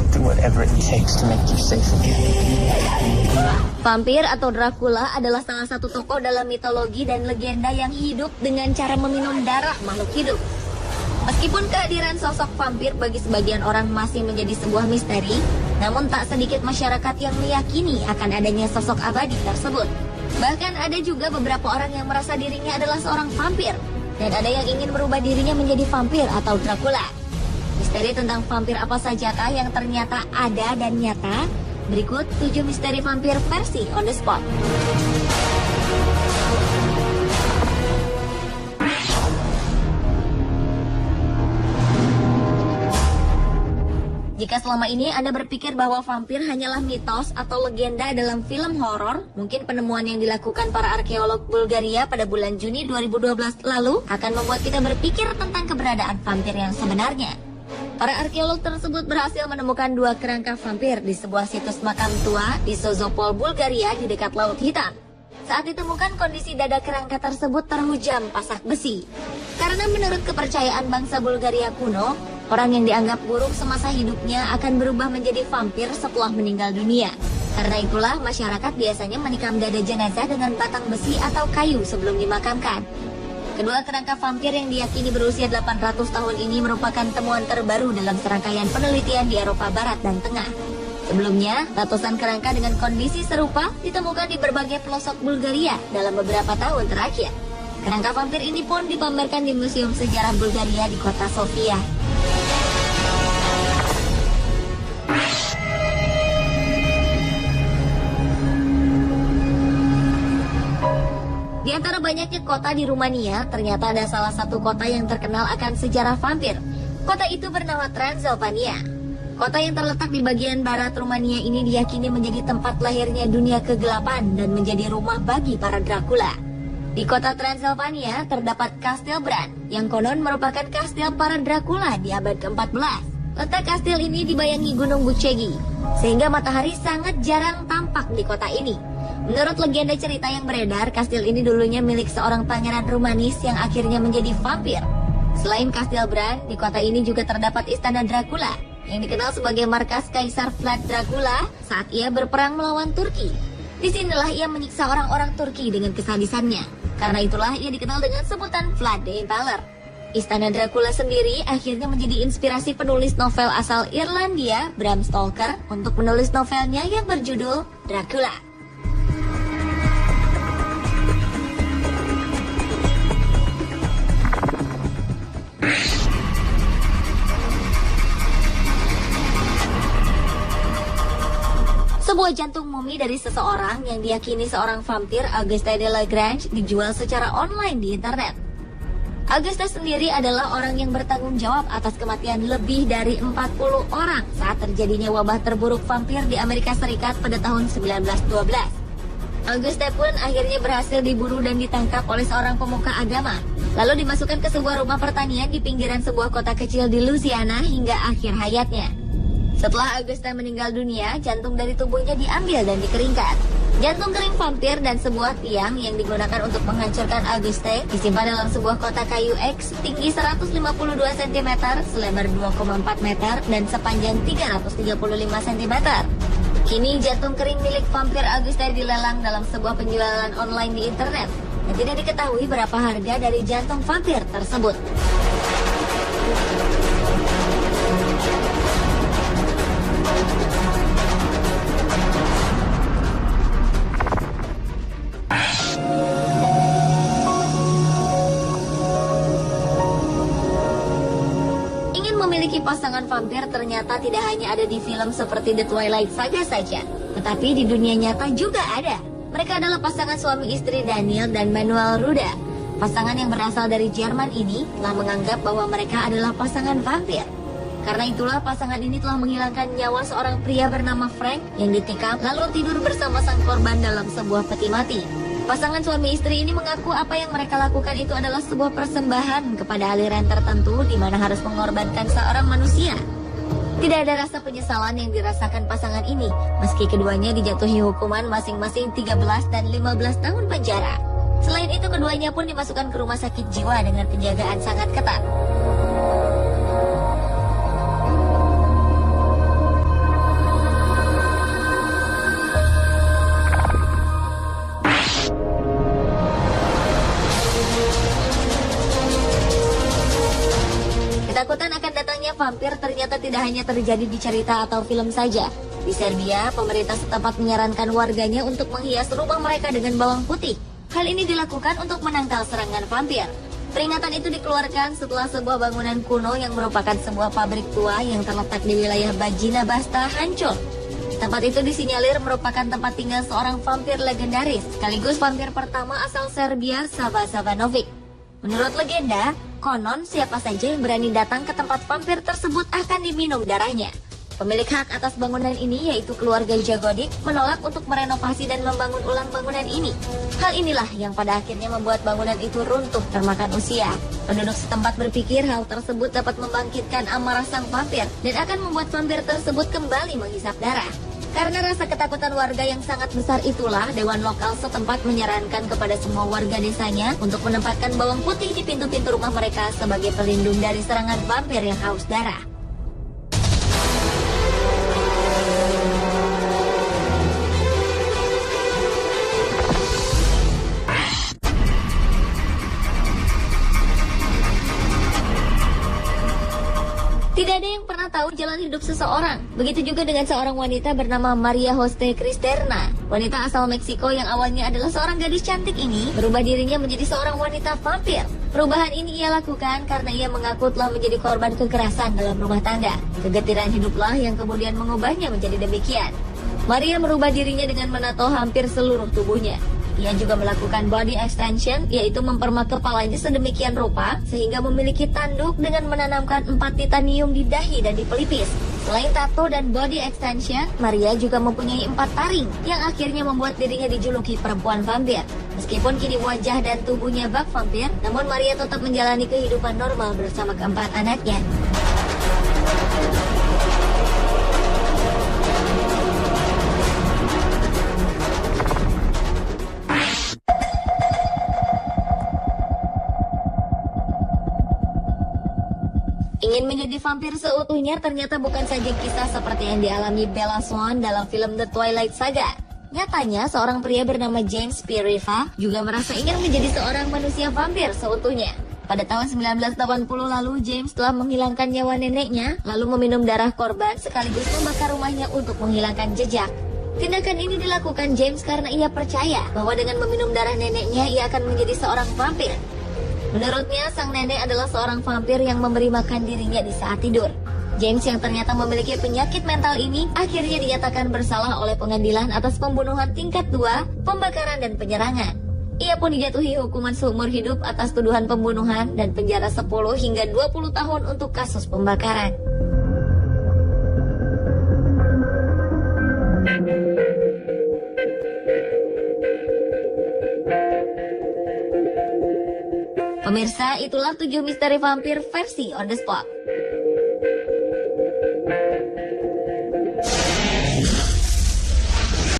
I'll do whatever it takes to make you safe again. Vampir atau Dracula adalah salah satu tokoh dalam mitologi dan legenda yang hidup dengan cara meminum darah makhluk hidup. Meskipun kehadiran sosok vampir bagi sebagian orang masih menjadi sebuah misteri, namun tak sedikit masyarakat yang meyakini akan adanya sosok abadi tersebut. Bahkan ada juga beberapa orang yang merasa dirinya adalah seorang vampir, dan ada yang ingin merubah dirinya menjadi vampir atau Dracula. Misteri tentang vampir apa sajakah yang ternyata ada dan nyata? Berikut 7 misteri vampir versi on the spot. Jika selama ini Anda berpikir bahwa vampir hanyalah mitos atau legenda dalam film horor, mungkin penemuan yang dilakukan para arkeolog Bulgaria pada bulan Juni 2012 lalu akan membuat kita berpikir tentang keberadaan vampir yang sebenarnya. Para arkeolog tersebut berhasil menemukan 2 kerangka vampir di sebuah situs makam tua di Sozopol, Bulgaria di dekat Laut Hitam. Saat ditemukan, kondisi dada kerangka tersebut terhujam pasak besi. Karena menurut kepercayaan bangsa Bulgaria kuno, orang yang dianggap buruk semasa hidupnya akan berubah menjadi vampir setelah meninggal dunia. Karena itulah masyarakat biasanya menikam dada jenazah dengan batang besi atau kayu sebelum dimakamkan. Kedua kerangka vampir yang diyakini berusia 800 tahun ini merupakan temuan terbaru dalam serangkaian penelitian di Eropa Barat dan Tengah. Sebelumnya, ratusan kerangka dengan kondisi serupa ditemukan di berbagai pelosok Bulgaria dalam beberapa tahun terakhir. Kerangka vampir ini pun dipamerkan di Museum Sejarah Bulgaria di kota Sofia. Di antara banyaknya kota di Rumania, ternyata ada salah satu kota yang terkenal akan sejarah vampir. Kota itu bernama Transilvania. Kota yang terletak di bagian barat Rumania ini diyakini menjadi tempat lahirnya dunia kegelapan dan menjadi rumah bagi para Dracula. Di kota Transilvania terdapat Kastil Bran, yang konon merupakan kastil para Dracula di abad ke-14. Letak kastil ini dibayangi Gunung Bucegi, sehingga matahari sangat jarang tampak di kota ini. Menurut legenda cerita yang beredar, kastil ini dulunya milik seorang pangeran Rumanis yang akhirnya menjadi vampir. Selain Kastil Bran, di kota ini juga terdapat Istana Dracula, yang dikenal sebagai markas Kaisar Vlad Dracula saat ia berperang melawan Turki. Disinilah ia menyiksa orang-orang Turki dengan kesadisannya. Karena itulah ia dikenal dengan sebutan Vlad the Impaler. Istana Dracula sendiri akhirnya menjadi inspirasi penulis novel asal Irlandia, Bram Stoker, untuk menulis novelnya yang berjudul Dracula. Sebuah jantung mumi dari seseorang yang diyakini seorang vampir, Auguste de Lagrange, dijual secara online di internet. Auguste sendiri adalah orang yang bertanggung jawab atas kematian lebih dari 40 orang saat terjadinya wabah terburuk vampir di Amerika Serikat pada tahun 1912. Auguste pun akhirnya berhasil diburu dan ditangkap oleh seorang pemuka agama, lalu dimasukkan ke sebuah rumah pertanian di pinggiran sebuah kota kecil di Louisiana hingga akhir hayatnya. Setelah Auguste meninggal dunia, jantung dari tubuhnya diambil dan dikeringkan. Jantung kering vampir dan sebuah tiang yang digunakan untuk menghancurkan Auguste disimpan dalam sebuah kotak kayu X tinggi 152 cm, selebar 2,4 meter, dan sepanjang 335 cm. Kini jantung kering milik vampir Auguste dilelang dalam sebuah penjualan online di internet, dan tidak diketahui berapa harga dari jantung vampir tersebut. Memiliki pasangan vampir ternyata tidak hanya ada di film seperti The Twilight Saga saja, tetapi di dunia nyata juga ada. Mereka adalah pasangan suami istri Daniel dan Manuel Ruda. Pasangan yang berasal dari Jerman ini telah menganggap bahwa mereka adalah pasangan vampir. Karena itulah pasangan ini telah menghilangkan nyawa seorang pria bernama Frank yang ditikam lalu tidur bersama sang korban dalam sebuah peti mati. Pasangan suami istri ini mengaku apa yang mereka lakukan itu adalah sebuah persembahan kepada aliran tertentu di mana harus mengorbankan seorang manusia. Tidak ada rasa penyesalan yang dirasakan pasangan ini, meski keduanya dijatuhi hukuman masing-masing 13 dan 15 tahun penjara. Selain itu, keduanya pun dimasukkan ke rumah sakit jiwa dengan penjagaan sangat ketat. Ketakutan akan datangnya vampir ternyata tidak hanya terjadi di cerita atau film saja. Di Serbia, pemerintah setempat menyarankan warganya untuk menghias rumah mereka dengan bawang putih. Hal ini dilakukan untuk menangkal serangan vampir. Peringatan itu dikeluarkan setelah sebuah bangunan kuno yang merupakan sebuah pabrik tua yang terletak di wilayah Bajina Basta hancur. Tempat itu disinyalir merupakan tempat tinggal seorang vampir legendaris, sekaligus vampir pertama asal Serbia, Sava Savanovic. Menurut legenda, konon siapa saja yang berani datang ke tempat vampir tersebut akan diminum darahnya. Pemilik hak atas bangunan ini, yaitu keluarga Jagodik, menolak untuk merenovasi dan membangun ulang bangunan ini. Hal inilah yang pada akhirnya membuat bangunan itu runtuh termakan usia. Penduduk setempat berpikir hal tersebut dapat membangkitkan amarah sang vampir dan akan membuat vampir tersebut kembali menghisap darah. Karena rasa ketakutan warga yang sangat besar itulah, Dewan Lokal setempat menyarankan kepada semua warga desanya untuk menempatkan bawang putih di pintu-pintu rumah mereka sebagai pelindung dari serangan vampir yang haus darah. Tidak ada yang pernah tahu jalan hidup seseorang. Begitu juga dengan seorang wanita bernama Maria Jose Cristerna. Wanita asal Meksiko yang awalnya adalah seorang gadis cantik ini berubah dirinya menjadi seorang wanita vampir. Perubahan ini ia lakukan karena ia mengaku telah menjadi korban kekerasan dalam rumah tangga. Kegetiran hiduplah yang kemudian mengubahnya menjadi demikian. Maria merubah dirinya dengan menato hampir seluruh tubuhnya. Ia juga melakukan body extension, yaitu mempermak kepalanya sedemikian rupa sehingga memiliki tanduk dengan menanamkan 4 titanium di dahi dan di pelipis. Selain tato dan body extension, Maria juga mempunyai 4 taring yang akhirnya membuat dirinya dijuluki perempuan vampir. Meskipun kini wajah dan tubuhnya bak vampir, namun Maria tetap menjalani kehidupan normal bersama keempat anaknya. Ingin menjadi vampir seutuhnya ternyata bukan saja kisah seperti yang dialami Bella Swan dalam film The Twilight Saga. Nyatanya, seorang pria bernama James P. Riva juga merasa ingin menjadi seorang manusia vampir seutuhnya. Pada tahun 1980 lalu, James telah menghilangkan nyawa neneknya, lalu meminum darah korban sekaligus membakar rumahnya untuk menghilangkan jejak. Tindakan ini dilakukan James karena ia percaya bahwa dengan meminum darah neneknya, ia akan menjadi seorang vampir. Menurutnya, sang nenek adalah seorang vampir yang memberi makan dirinya di saat tidur. James yang ternyata memiliki penyakit mental ini akhirnya dinyatakan bersalah oleh pengadilan atas pembunuhan tingkat 2, pembakaran dan penyerangan. Ia pun dijatuhi hukuman seumur hidup atas tuduhan pembunuhan dan penjara 10 hingga 20 tahun untuk kasus pembakaran. Pemirsa, itulah 7 misteri vampir versi on the spot.